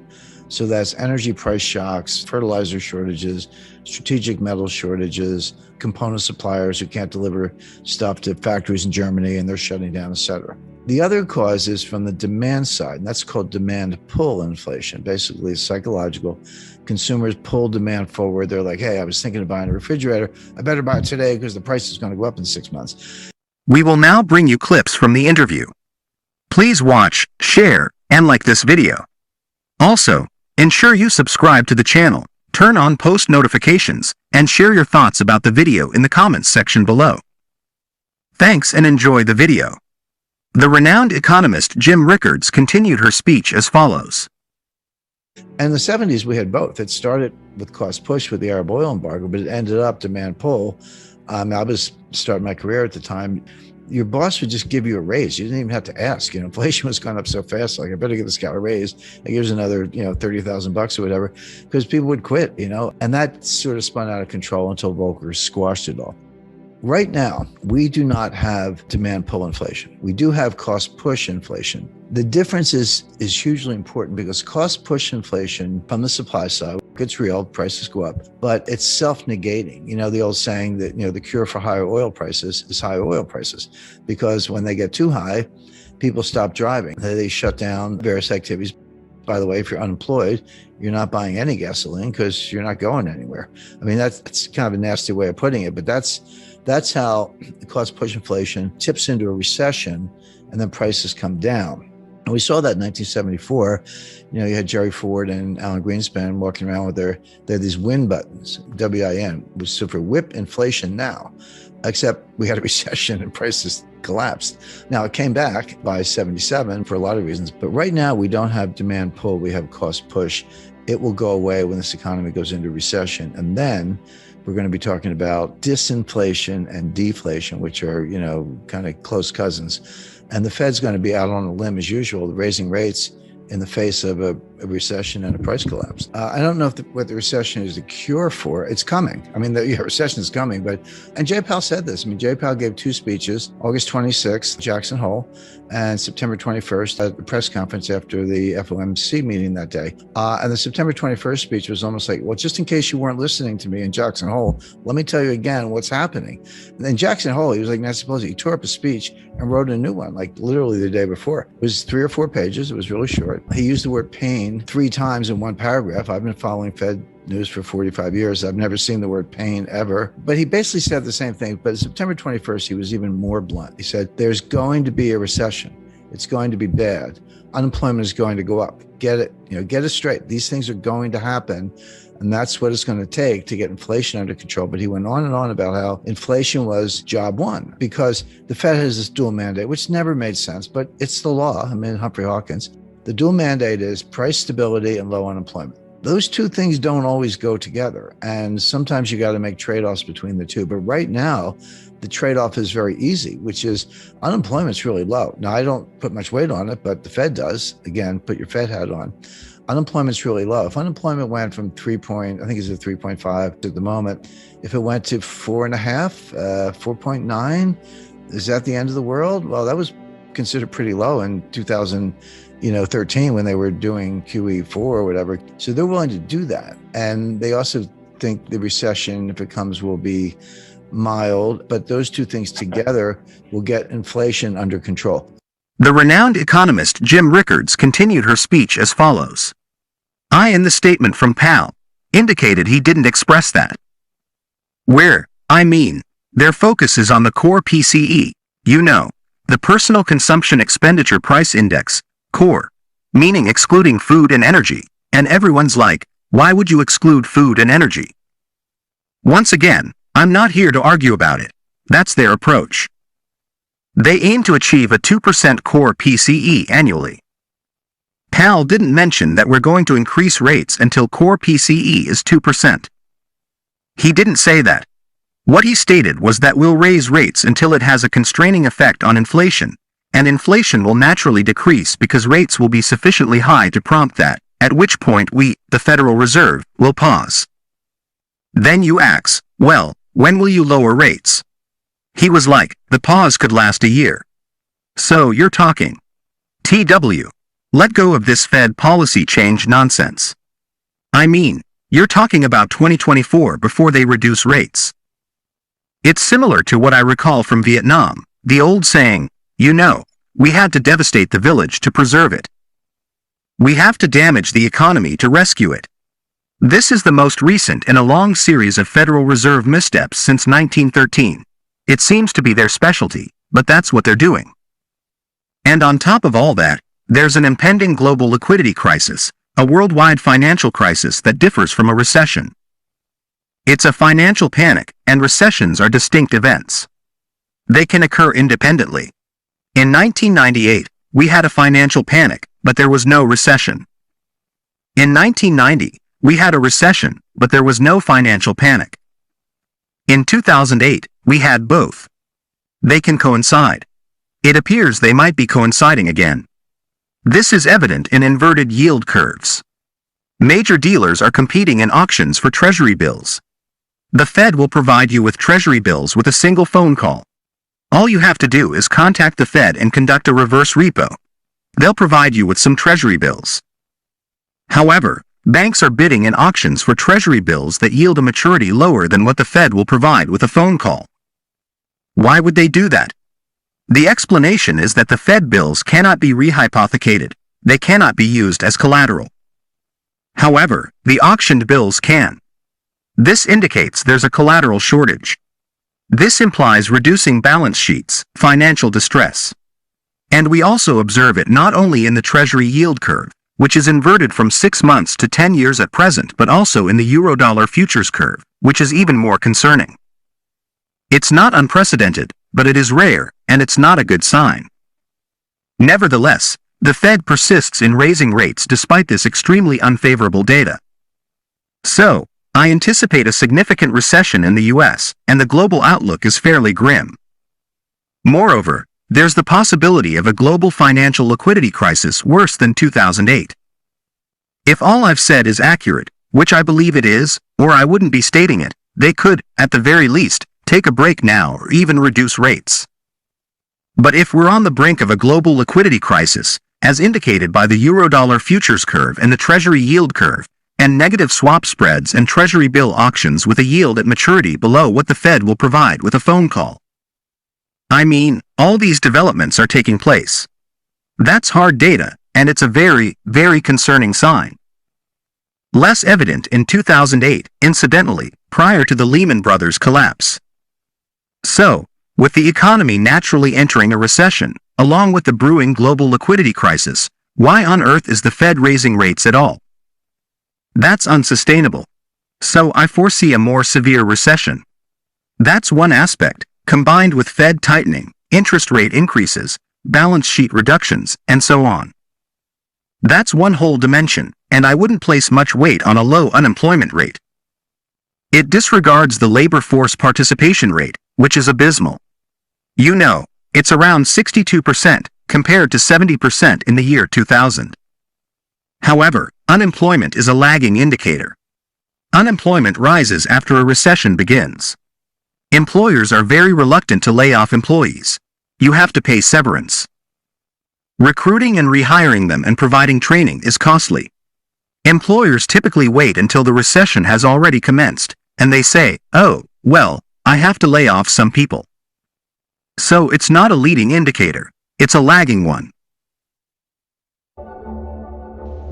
So that's energy price shocks, fertilizer shortages, strategic metal shortages, component suppliers who can't deliver stuff to factories in Germany and they're shutting down, et cetera. The other cause is from the demand side, and that's called demand pull inflation. Basically, it's psychological. Consumers pull demand forward. They're like, hey, I was thinking of buying a refrigerator. I better buy it today because the price is going to go up in 6 months. We will now bring you clips from the interview. Please watch, share, and like this video. Also, ensure you subscribe to the channel, turn on post notifications, and share your thoughts about the video in the comments section below. Thanks and enjoy the video. The renowned economist Jim Rickards continued her speech as follows. In the 70s, we had both. It started with cost push with the Arab oil embargo, but it ended up demand pull. I was starting my career at the time. Your boss would just give you a raise. You didn't even have to ask. Inflation was going up so fast. Like, I better give this guy a raise. Here's another, $30,000 or whatever, because people would quit, and that sort of spun out of control until Volcker squashed it all. Right now, we do not have demand pull inflation. We do have cost push inflation. The difference is hugely important because cost push inflation from the supply side, it's real, prices go up, but it's self-negating. The old saying that, the cure for higher oil prices is higher oil prices, because when they get too high, people stopped driving. They shut down various activities. By the way, if you're unemployed, you're not buying any gasoline because you're not going anywhere. I mean, that's kind of a nasty way of putting it, but that's how the cost push inflation tips into a recession, and then prices come down. And we saw that in 1974. You had Jerry Ford and Alan Greenspan walking around with they had these win buttons, WIN, which stood for whip inflation now, except we had a recession and prices collapsed. Now, it came back by 77 for a lot of reasons, but right now we don't have demand pull, we have cost push. It will go away when this economy goes into recession. And then we're going to be talking about disinflation and deflation, which are, kind of close cousins. And the Fed's going to be out on a limb as usual, raising rates in the face of a recession and a price collapse. I don't know what the recession is a cure for. It's coming. I mean, the recession is coming. And Jay Powell said this. I mean, Jay Powell gave two speeches, August 26th, Jackson Hole, and September 21st at the press conference after the FOMC meeting that day. And the September 21st speech was almost like, well, just in case you weren't listening to me in Jackson Hole, let me tell you again what's happening. And then Jackson Hole, he was like Nancy Pelosi. He tore up a speech and wrote a new one, like literally the day before. It was 3 or 4 pages. It was really short. He used the word pain 3 times in one paragraph. I've been following Fed news for 45 years. I've never seen the word pain ever. But he basically said the same thing. But September 21st, he was even more blunt. He said, there's going to be a recession. It's going to be bad. Unemployment is going to go up. Get it straight. These things are going to happen. And that's what it's going to take to get inflation under control. But he went on and on about how inflation was job one, because the Fed has this dual mandate, which never made sense, but it's the law. I mean, Humphrey Hawkins. The dual mandate is price stability and low unemployment. Those two things don't always go together. And sometimes you got to make trade-offs between the two. But right now, the trade-off is very easy, which is unemployment's really low. Now, I don't put much weight on it, but the Fed does. Again, put your Fed hat on. Unemployment's really low. If unemployment went from 3.5 at the moment, if it went to 4.5, 4.9, is that the end of the world? Well, that was considered pretty low in 2013 when they were doing QE4 or whatever. So they're willing to do that. And they also think the recession, if it comes, will be mild. But those two things together will get inflation under control. The renowned economist Jim Rickards continued her speech as follows. I, in the statement from Powell, indicated he didn't express that. Their focus is on the core PCE, the Personal Consumption Expenditure Price Index, core, meaning excluding food and energy, and everyone's like, why would you exclude food and energy? Once again, I'm not here to argue about it. That's their approach. They aim to achieve a 2% core PCE annually. Powell didn't mention that we're going to increase rates until core PCE is 2%. He didn't say that. What he stated was that we'll raise rates until it has a constraining effect on inflation, and inflation will naturally decrease because rates will be sufficiently high to prompt that, at which point we, the Federal Reserve, will pause. Then you ask, well, when will you lower rates? He was like, the pause could last a year. So you're talking. TW. Let go of this Fed policy change nonsense. I mean, you're talking about 2024 before they reduce rates. It's similar to what I recall from Vietnam, the old saying, we had to devastate the village to preserve it. We have to damage the economy to rescue it. This is the most recent in a long series of Federal Reserve missteps since 1913. It seems to be their specialty, but that's what they're doing. And on top of all that, there's an impending global liquidity crisis, a worldwide financial crisis that differs from a recession. It's a financial panic, and recessions are distinct events. They can occur independently. In 1998, we had a financial panic, but there was no recession. In 1990, we had a recession, but there was no financial panic. In 2008, we had both. They can coincide. It appears they might be coinciding again. This is evident in inverted yield curves. Major dealers are competing in auctions for Treasury bills. The Fed will provide you with Treasury bills with a single phone call. All you have to do is contact the Fed and conduct a reverse repo. They'll provide you with some Treasury bills. However, banks are bidding in auctions for Treasury bills that yield a maturity lower than what the Fed will provide with a phone call. Why would they do that? The explanation is that the Fed bills cannot be rehypothecated. They cannot be used as collateral. However, the auctioned bills can. This indicates there's a collateral shortage. This implies reducing balance sheets, financial distress. And we also observe it not only in the Treasury yield curve, which is inverted from 6 months to 10 years at present, but also in the Eurodollar futures curve, which is even more concerning. It's not unprecedented, but it is rare, and it's not a good sign. Nevertheless, the Fed persists in raising rates despite this extremely unfavorable data. So, I anticipate a significant recession in the US, and the global outlook is fairly grim. Moreover, there's the possibility of a global financial liquidity crisis worse than 2008. If all I've said is accurate, which I believe it is, or I wouldn't be stating it, they could, at the very least, take a break now or even reduce rates. But if we're on the brink of a global liquidity crisis, as indicated by the Eurodollar futures curve and the Treasury yield curve, and negative swap spreads and Treasury bill auctions with a yield at maturity below what the Fed will provide with a phone call. I mean, all these developments are taking place. That's hard data, and it's a very, very concerning sign. Less evident in 2008, incidentally, prior to the Lehman Brothers collapse. So, with the economy naturally entering a recession, along with the brewing global liquidity crisis, why on earth is the Fed raising rates at all? That's unsustainable. So I foresee a more severe recession. That's one aspect, combined with Fed tightening, interest rate increases, balance sheet reductions, and so on. That's one whole dimension, and I wouldn't place much weight on a low unemployment rate. It disregards the labor force participation rate, which is abysmal. You know, it's around 62% compared to 70% in the year 2000. However, unemployment is a lagging indicator. Unemployment rises after a recession begins. Employers are very reluctant to lay off employees. You have to pay severance. Recruiting and rehiring them and providing training is costly. Employers typically wait until the recession has already commenced, and they say, oh, well, I have to lay off some people. So it's not a leading indicator, it's a lagging one.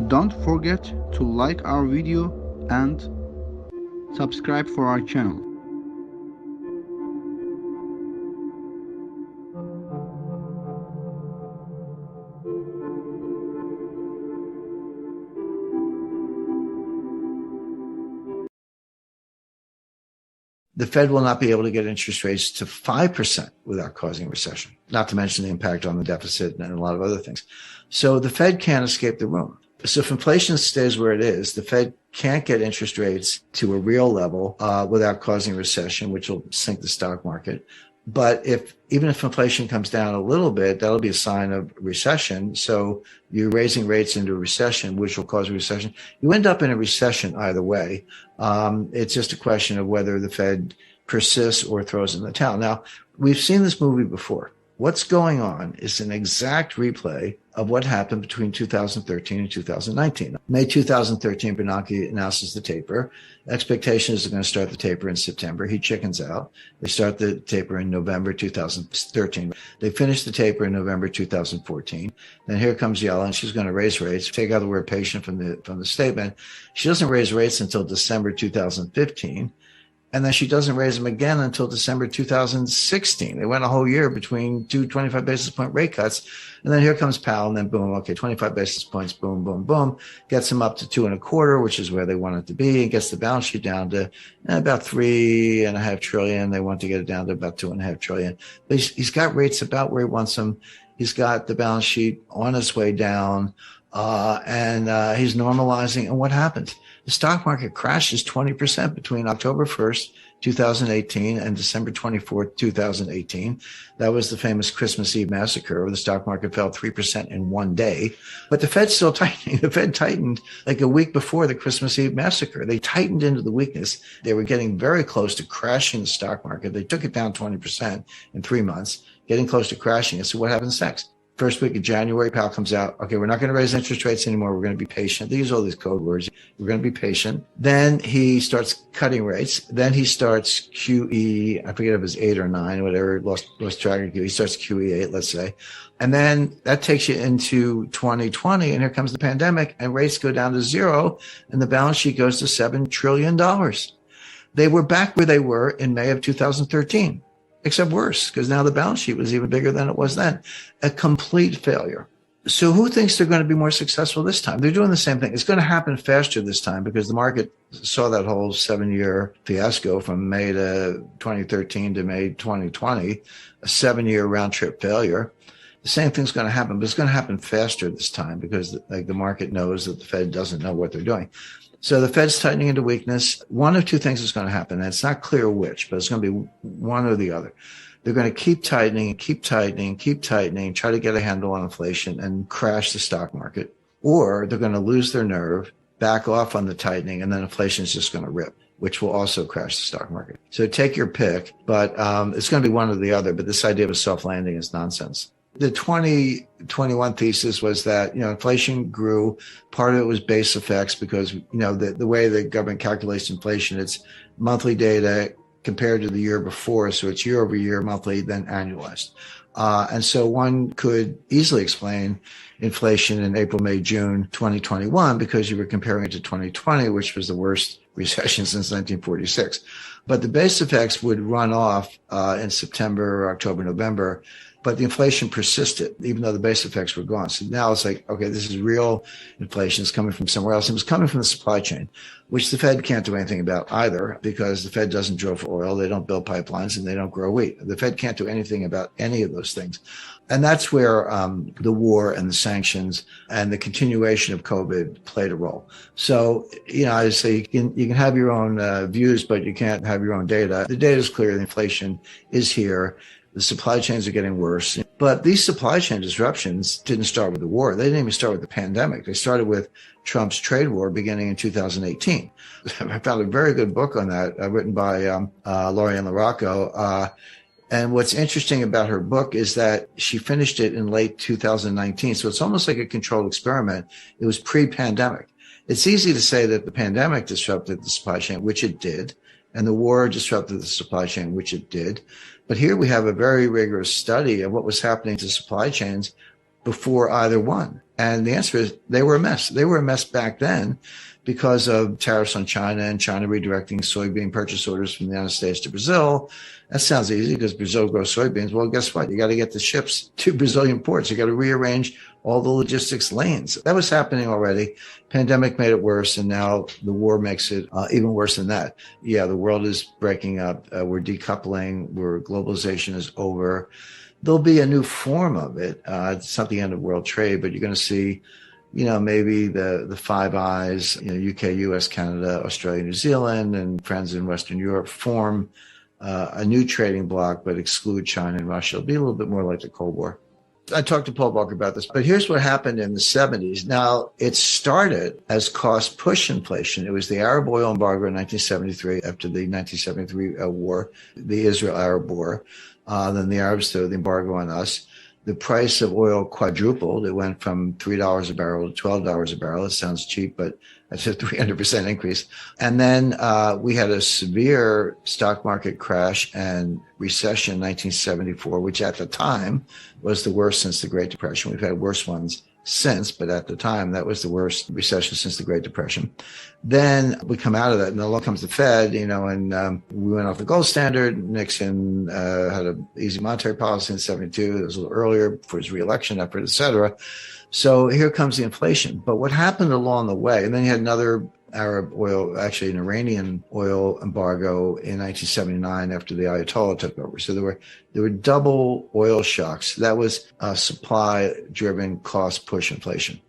Don't forget to like our video and subscribe for our channel. The Fed will not be able to get interest rates to 5% without causing a recession, not to mention the impact on the deficit and a lot of other things. So the Fed can't escape the room. So if inflation stays where it is, the Fed can't get interest rates to a real level without causing a recession, which will sink the stock market. But even if inflation comes down a little bit, that'll be a sign of recession. So you're raising rates into a recession, which will cause a recession. You end up in a recession either way. It's just a question of whether the Fed persists or throws in the towel. Now, we've seen this movie before. What's going on is an exact replay of what happened between 2013 and 2019. May 2013, Bernanke announces the taper. Expectation is they're going to start the taper in September. He chickens out. They start the taper in November 2013. They finish the taper in November 2014. Then here comes Yellen. She's going to raise rates. Take out the word patient from the statement. She doesn't raise rates until December 2015. And then she doesn't raise them again until December 2016. They went a whole year between two 25 basis point rate cuts. And then here comes Powell, and then boom, okay, 25 basis points, boom, boom, boom, gets them up to 2.25, which is where they want it to be, and gets the balance sheet down to about $3.5 trillion. They want to get it down to about $2.5 trillion. But he's got rates about where he wants them. He's got the balance sheet on its way down, and he's normalizing. And what happens? The stock market crashes 20% between October 1st, 2018 and December 24th, 2018. That was the famous Christmas Eve massacre where the stock market fell 3% in one day. But the Fed's still tightening. The Fed tightened like a week before the Christmas Eve massacre. They tightened into the weakness. They were getting very close to crashing the stock market. They took it down 20% in 3 months, getting close to crashing it. So what happens next? First week of January, Powell comes out. Okay, we're not going to raise interest rates anymore. We're going to be patient. They use all these code words. We're going to be patient. Then he starts cutting rates. Then he starts QE. I forget if it was 8 or 9, whatever. Lost track of QE. He starts QE 8, let's say. And then that takes you into 2020. And here comes the pandemic and rates go down to 0. And the balance sheet goes to $7 trillion. They were back where they were in May of 2013. Except worse, because now the balance sheet was even bigger than it was then. A complete failure. So who thinks they're going to be more successful this time? They're doing the same thing. It's going to happen faster this time because the market saw that whole 7-year fiasco from May to 2013 to May 2020, a 7-year round trip failure. The same thing's going to happen, but it's going to happen faster this time because the market knows that the Fed doesn't know what they're doing. So the Fed's tightening into weakness. One of two things is going to happen. And it's not clear which, but it's going to be one or the other. They're going to keep tightening, try to get a handle on inflation and crash the stock market. Or they're going to lose their nerve, back off on the tightening, and then inflation is just going to rip, which will also crash the stock market. So take your pick, but it's going to be one or the other. But this idea of a soft landing is nonsense. The 2021 thesis was that, inflation grew. Part of it was base effects because, the way the government calculates inflation, it's monthly data compared to the year before. So it's year over year, monthly, then annualized. And so one could easily explain inflation in April, May, June 2021 because you were comparing it to 2020, which was the worst recession since 1946. But the base effects would run off in September, October, November. But the inflation persisted, even though the base effects were gone. So now it's like, okay, this is real inflation. It's coming from somewhere else. It was coming from the supply chain, which the Fed can't do anything about either because the Fed doesn't drill for oil. They don't build pipelines and they don't grow wheat. The Fed can't do anything about any of those things. And that's where the war and the sanctions and the continuation of COVID played a role. So, I say you can have your own views, but you can't have your own data. The data is clear. The inflation is here. The supply chains are getting worse. But these supply chain disruptions didn't start with the war. They didn't even start with the pandemic. They started with Trump's trade war beginning in 2018. I found a very good book on that written by Lorianne LaRocco. And what's interesting about her book is that she finished it in late 2019. So it's almost like a controlled experiment. It was pre-pandemic. It's easy to say that the pandemic disrupted the supply chain, which it did, and the war disrupted the supply chain, which it did. But here we have a very rigorous study of what was happening to supply chains before either one. And the answer is they were a mess. They were a mess back then because of tariffs on China and China redirecting soybean purchase orders from the United States to Brazil. That sounds easy because Brazil grows soybeans. Well, guess what? You got to get the ships to Brazilian ports. You got to rearrange all the logistics lanes. That was happening already. Pandemic made it worse, and now the war makes it even worse than that. Yeah, the world is breaking up. We're decoupling. Globalization is over. There'll be a new form of it. It's not the end of world trade, but you're going to see, maybe the Five Eyes, UK, US, Canada, Australia, New Zealand, and friends in Western Europe form a new trading bloc, but exclude China and Russia. It'll be a little bit more like the Cold War. I talked to Paul Volcker about this, but here's what happened in the 70s. Now, it started as cost push inflation. It was the Arab oil embargo in 1973 after the 1973 war, the Israel-Arab war. Then the Arabs threw the embargo on us. The price of oil quadrupled. It went from $3 a barrel to $12 a barrel. It sounds cheap, but that's a 300% increase. And then we had a severe stock market crash and recession in 1974, which at the time was the worst since the Great Depression. We've had worse ones since, but at the time, that was the worst recession since the Great Depression. Then we come out of that, and along comes the Fed, and we went off the gold standard. Nixon had an easy monetary policy in 72. It was a little earlier for his reelection effort, et cetera. So here comes the inflation. But what happened along the way, and then you had another Arab oil, actually an Iranian oil embargo in 1979 after the Ayatollah took over. So there were double oil shocks. That was supply-driven cost push inflation.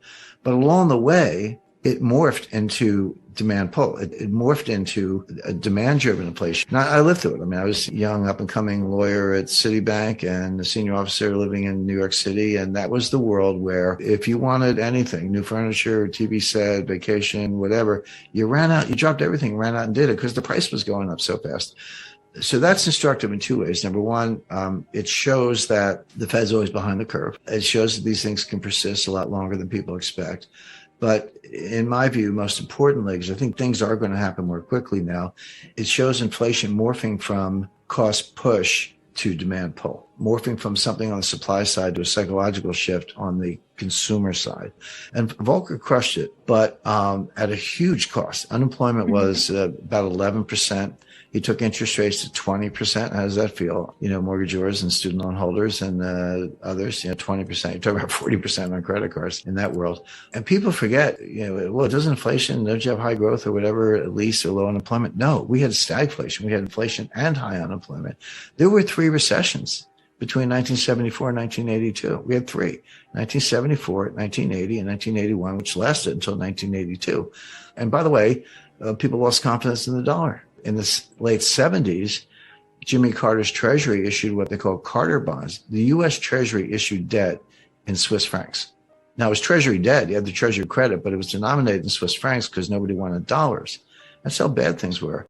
But along the way, it morphed into demand pull. It morphed into a demand-driven inflation. Now, I lived through it. I mean, I was a young, up-and-coming lawyer at Citibank and a senior officer living in New York City. And that was the world where if you wanted anything, new furniture, TV set, vacation, whatever, you ran out, you dropped everything, ran out and did it because the price was going up so fast. So that's instructive in two ways. Number one, it shows that the Fed's always behind the curve. It shows that these things can persist a lot longer than people expect. But in my view, most importantly, because I think things are going to happen more quickly now, it shows inflation morphing from cost push to demand pull, morphing from something on the supply side to a psychological shift on the consumer side. And Volcker crushed it, but at a huge cost. Unemployment was about 11%. He took interest rates to 20%. How does that feel? Mortgagors and student loan holders and others, 20%. You talk about 40% on credit cards in that world. And people forget, well, doesn't inflation, don't you have high growth or whatever, at least, or low unemployment? No, we had stagflation. We had inflation and high unemployment. There were 3 recessions between 1974 and 1982. We had 3, 1974, 1980, and 1981, which lasted until 1982. And by the way, people lost confidence in the dollar. In the late 70s, Jimmy Carter's Treasury issued what they call Carter bonds. The U.S. Treasury issued debt in Swiss francs. Now, it was Treasury debt. You had the Treasury credit, but it was denominated in Swiss francs because nobody wanted dollars. That's how bad things were.